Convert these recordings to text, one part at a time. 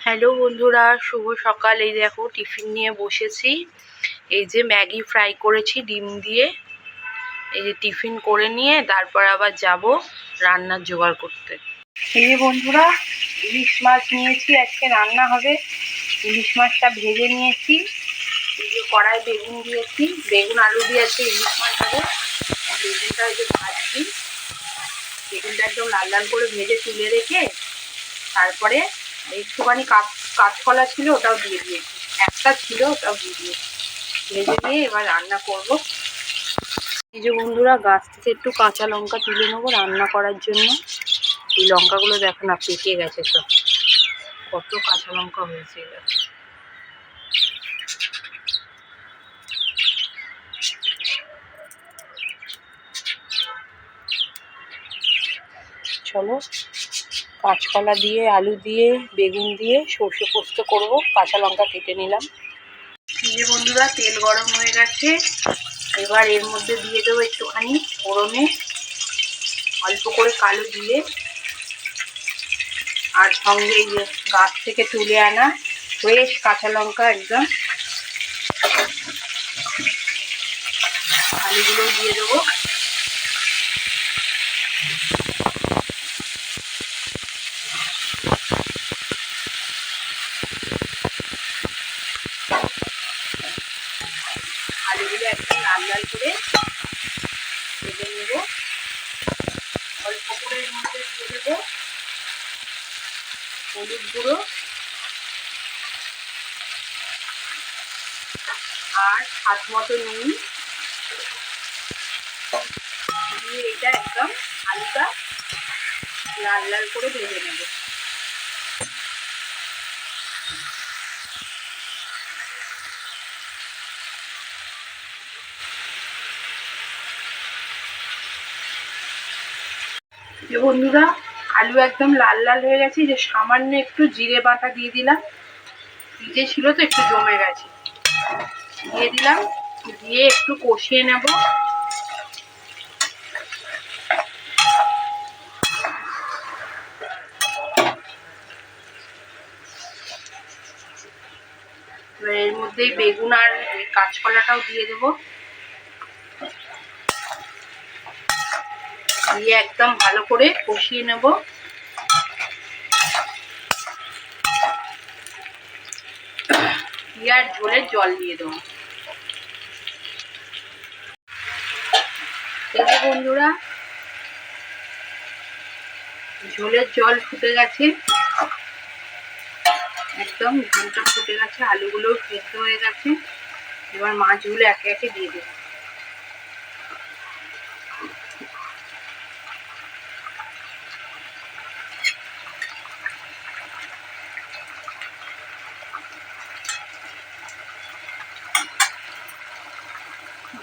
Hello বন্ধুরা, শুভ সকাল। এই দেখো টিফিন নিয়ে বসেছি। এই যে ম্যাগি ফ্রাই করেছি ডিম দিয়ে। এই যে টিফিন করে নিয়ে তারপর আবার যাব রান্নার জোগাড় করতে। এই যে বন্ধুরা, ইলিশ মাছ নিয়েছি, আজকে রান্না হবে। ইলিশ মাছটা ভেজে নিয়েছি। এই যে কড়াই বেগুন দিয়েছি, বেগুন আলু দিয়ে আছে ইলিশ মাছ হবে। বেগুনটা এই যে ভাজছি, বেগুনটা একদম লাল লাল করে ভেজে তুলে রেখে তারপরে একটুখানি কাঁচকলা ছিল, ওটাও দিয়ে দিয়েছি। একটা ছিল, ওটাও দিয়ে দিয়েছি। ভেজে নিয়ে এবার রান্না করব। এই যে বন্ধুরা, গাছ থেকে একটু কাঁচা লঙ্কা তুলে নেবো রান্না করার জন্য। এই লঙ্কাগুলো দেখো না, পেকে গেছে সব। কত কাঁচা লঙ্কা হয়েছে দেখো। চলো, কাঁচকলা দিয়ে, আলু দিয়ে, বেগুন দিয়ে সর্ষে পোস্ত করব। কাঁচা লঙ্কা কেটে নিলাম। এই যে বন্ধুরা, তেল গরম হয়ে গেছে। এবার এর মধ্যে দিয়ে দেবো একটুখানি ফোড়নে অল্প করে কালো জিরে, আর সঙ্গে এই যে গাছ থেকে তুলে আনা ফ্রেশ কাঁচা লঙ্কা একদম। আলুগুলো দিয়ে দেবো। আলুগুলো একদম লাল লাল করে ভেজে নেব। অল্প করে এর মধ্যে দিয়ে দেবো হলুদ গুঁড়ো আর স্বাদ মতো নুন দিয়ে এটা একদম হালকা লাল লাল করে ভেজে নেব। যে বন্ধুরা, আলু একদম লাল লাল হয়ে গেছে। যে সামান্য একটু জিরে বাটা দিয়ে দিলাম, ভিজে ছিল তো একটু জমে গেছে, দিয়ে দিলাম। দিয়ে একটু কষিয়ে নেব। এর মধ্যেই বেগুন আর কাঁচকলাটাও দিয়ে দেবো। দিয়ে একদম ভালো করে কষিয়ে নেব। দিয়ে আর ঝোলের জল দিয়ে দেবো। এই যে বন্ধুরা, ঝোলের জল ফুটে গেছে, একদম ঝোলটা ফুটে গেছে, আলুগুলো সেদ্ধ হয়ে গেছে। এবার মাছগুলো একে একে দিয়ে দেবো।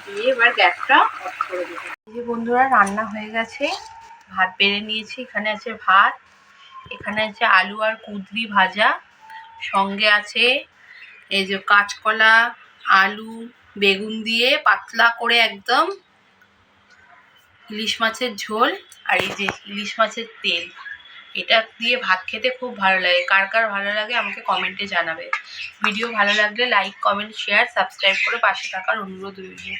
দিয়ে এবার গ্যাসটা অফ করে দেবো। এই যে বন্ধুরা, রান্না হয়ে গেছে। ভাত বেড়ে নিয়েছি। এখানে আছে ভাত, এখানে আছে আলু আর কুঁদরি ভাজা, সঙ্গে আছে এই যে কাঁচকলা, আলু, বেগুন দিয়ে পাতলা করে একদম ইলিশ মাছের ঝোল, আর এই যে ইলিশ মাছের তেল। এটা দিয়ে ভাত খেতে খুব ভালো লাগে। কার কার ভালো লাগে আমাকে কমেন্টে জানাবে। ভিডিও ভালো লাগলে লাইক, কমেন্ট, শেয়ার, সাবস্ক্রাইব করে পাশে থাকার অনুরোধ রইল।